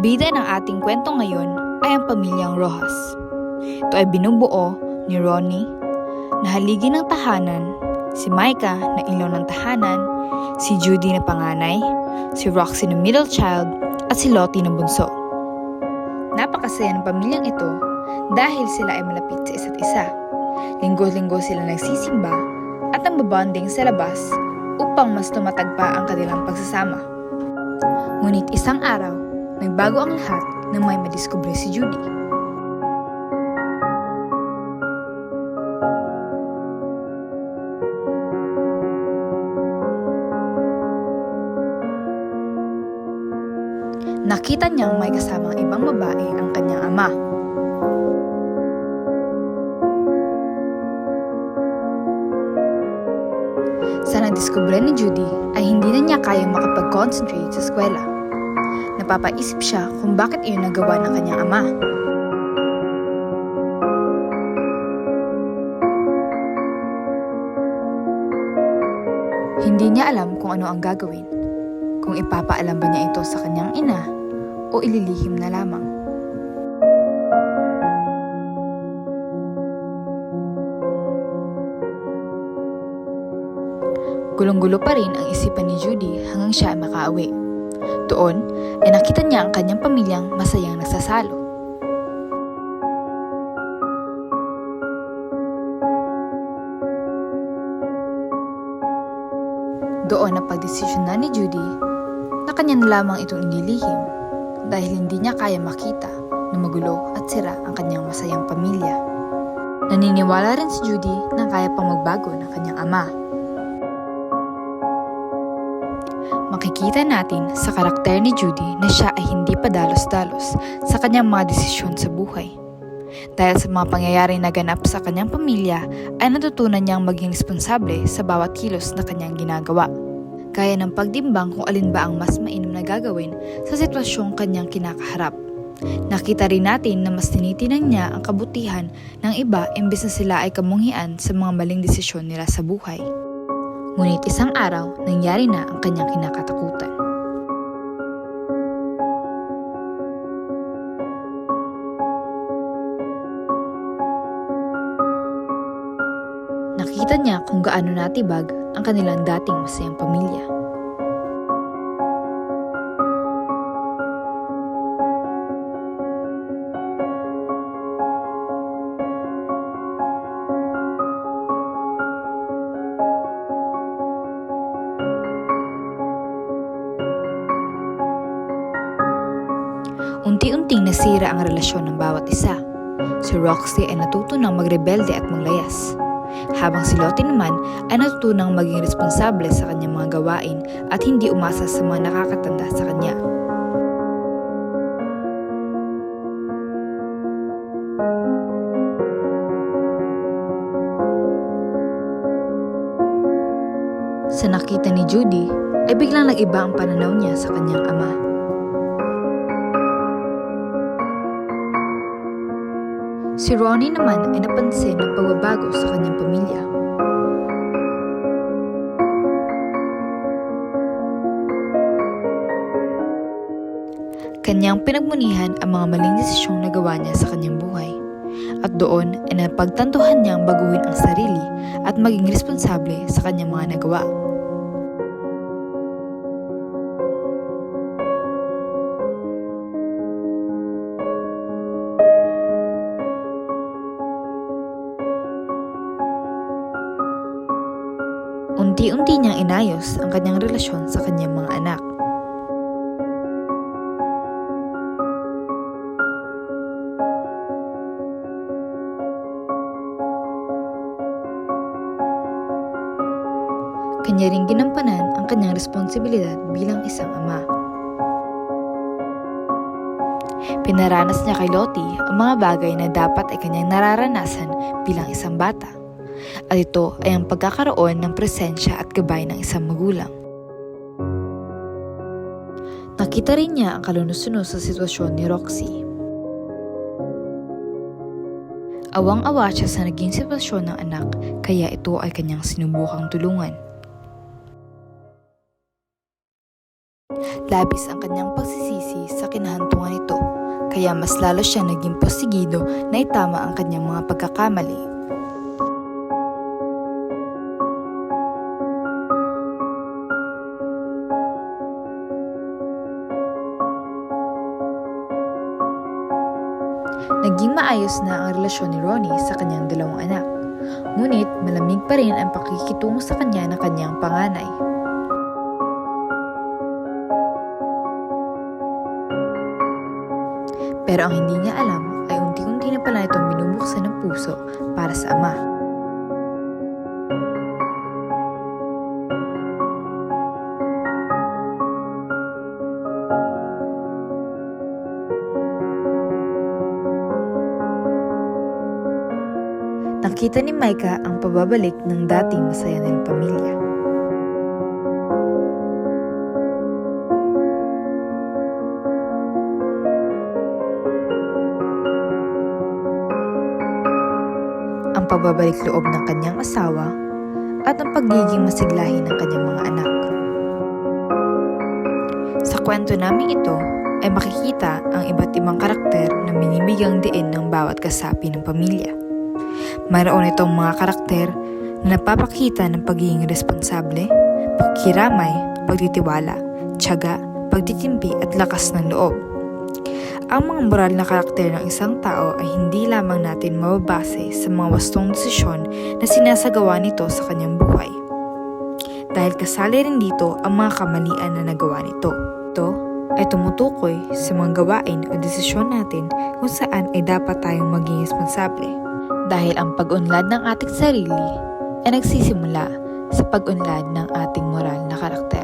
Ang bida ng ating kwento ngayon ay ang pamilyang Rojas. Ito ay binubuo ni Ronnie, na haligi ng tahanan, si Micah na ilaw ng tahanan, si Judy na panganay, si Roxy na middle child, at si Lottie na bunso. Napakasaya ng pamilyang ito dahil sila ay malapit sa isa't isa. Linggo-linggo sila nagsisimba at ang babonding sa labas upang mas tumatag pa ang kanilang pagsasama. Ngunit isang araw, nagbago ang lahat nang may madiskubre si Judy. Nakita niyang may kasamang ibang babae ang kanyang ama. Sa nadiskubre ni Judy ay hindi na niya kayang makapag-concentrate sa eskwela. Napapaisip siya kung bakit iyon nagawa ng kanyang ama. Hindi niya alam kung ano ang gagawin. Kung ipapaalam ba niya ito sa kanyang ina o ililihim na lamang. Gulong-gulo pa rin ang isipan ni Judy hanggang siya ay makauwi. Doon ay nakita niya ang kanyang pamilyang masayang nagsasalo. Doon ang pagdesisyon na ni Judy na kanya na lamang itong inilihim dahil hindi niya kaya makita na magulo at sira ang kanyang masayang pamilya. Naniniwala rin si Judy na kaya pang magbago ng kanyang ama. Makikita natin sa karakter ni Judy na siya ay hindi padalos-dalos sa kanyang mga desisyon sa buhay. Dahil sa mga pangyayaring naganap sa kanyang pamilya ay natutunan niyang maging responsable sa bawat kilos na kanyang ginagawa. Kaya ng pagdimbang kung alin ba ang mas mainam na gagawin sa sitwasyong kanyang kinakaharap. Nakita rin natin na mas tinitinan niya ang kabutihan ng iba imbes na sila ay kamunghian sa mga maling desisyon nila sa buhay. Ngunit isang araw, nangyari na ang kanyang kinakatakutan. Nakita niya kung gaano natibag ang kanilang dating masayang pamilya. Unti-unting nasira ang relasyon ng bawat isa. Si Roxy ay natutunang magrebelde at maglayas, habang si Lottie naman ay natutunang maging responsable sa kanyang mga gawain at hindi umasa sa mga nakakatanda sa kanya. Sa nakita ni Judy, ay biglang nag-iba ang pananaw niya sa kanyang ama. Si Ronnie naman ay napansin ng pagbabago sa kanyang pamilya. Kanyang pinagmunihan ang mga maling desisyong nagawa niya sa kanyang buhay. At doon ay napagtantuhan niyang baguhin ang sarili at maging responsable sa kanyang mga nagawa. Unti-unti niyang inayos ang kanyang relasyon sa kanyang mga anak. Kanya ring ginampanan ang kanyang responsibilidad bilang isang ama. Pinaranas niya kay Lottie ang mga bagay na dapat ay kanyang nararanasan bilang isang bata. At ito ay ang pagkakaroon ng presensya at gabay ng isang magulang. Nakita rin niya ang kalunos-lunos sa sitwasyon ni Roxy. Awang-awa siya sa naging sitwasyon ng anak, kaya ito ay kanyang sinubukang tulungan. Labis ang kanyang pagsisisi sa kinahantungan nito, kaya mas lalo siya naging posigido na itama ang kanyang mga pagkakamali. Naging maayos na ang relasyon ni Ronnie sa kanyang dalawang anak, ngunit malamig pa rin ang pakikitungo sa kanya ng kanyang panganay. Pero ang hindi niya alam ay unti-unti na pala itong binubuksan ng puso para sa ama. Nakita ni Micah ang pababalik ng dating masaya nilang pamilya. Ang pagbabalik loob ng kanyang asawa at ang pagiging masiglahin ng kanyang mga anak. Sa kwento namin ito ay makikita ang iba't ibang karakter na binibigyang diin ng bawat kasapi ng pamilya. Mayroon itong mga karakter na napapakita ng pagiging responsable, pagkiramay, pagtitiwala, tiyaga, pagtitimpi at lakas ng loob. Ang mga moral na karakter ng isang tao ay hindi lamang natin mababase sa mga wastong desisyon na sinasagawa nito sa kanyang buhay. Dahil kasali rin dito ang mga kamalian na nagawa nito. Ito ay tumutukoy sa mga gawain o desisyon natin kung saan ay dapat tayong maging responsable. Dahil ang pag-unlad ng ating sarili ay nagsisimula sa pag-unlad ng ating moral na karakter.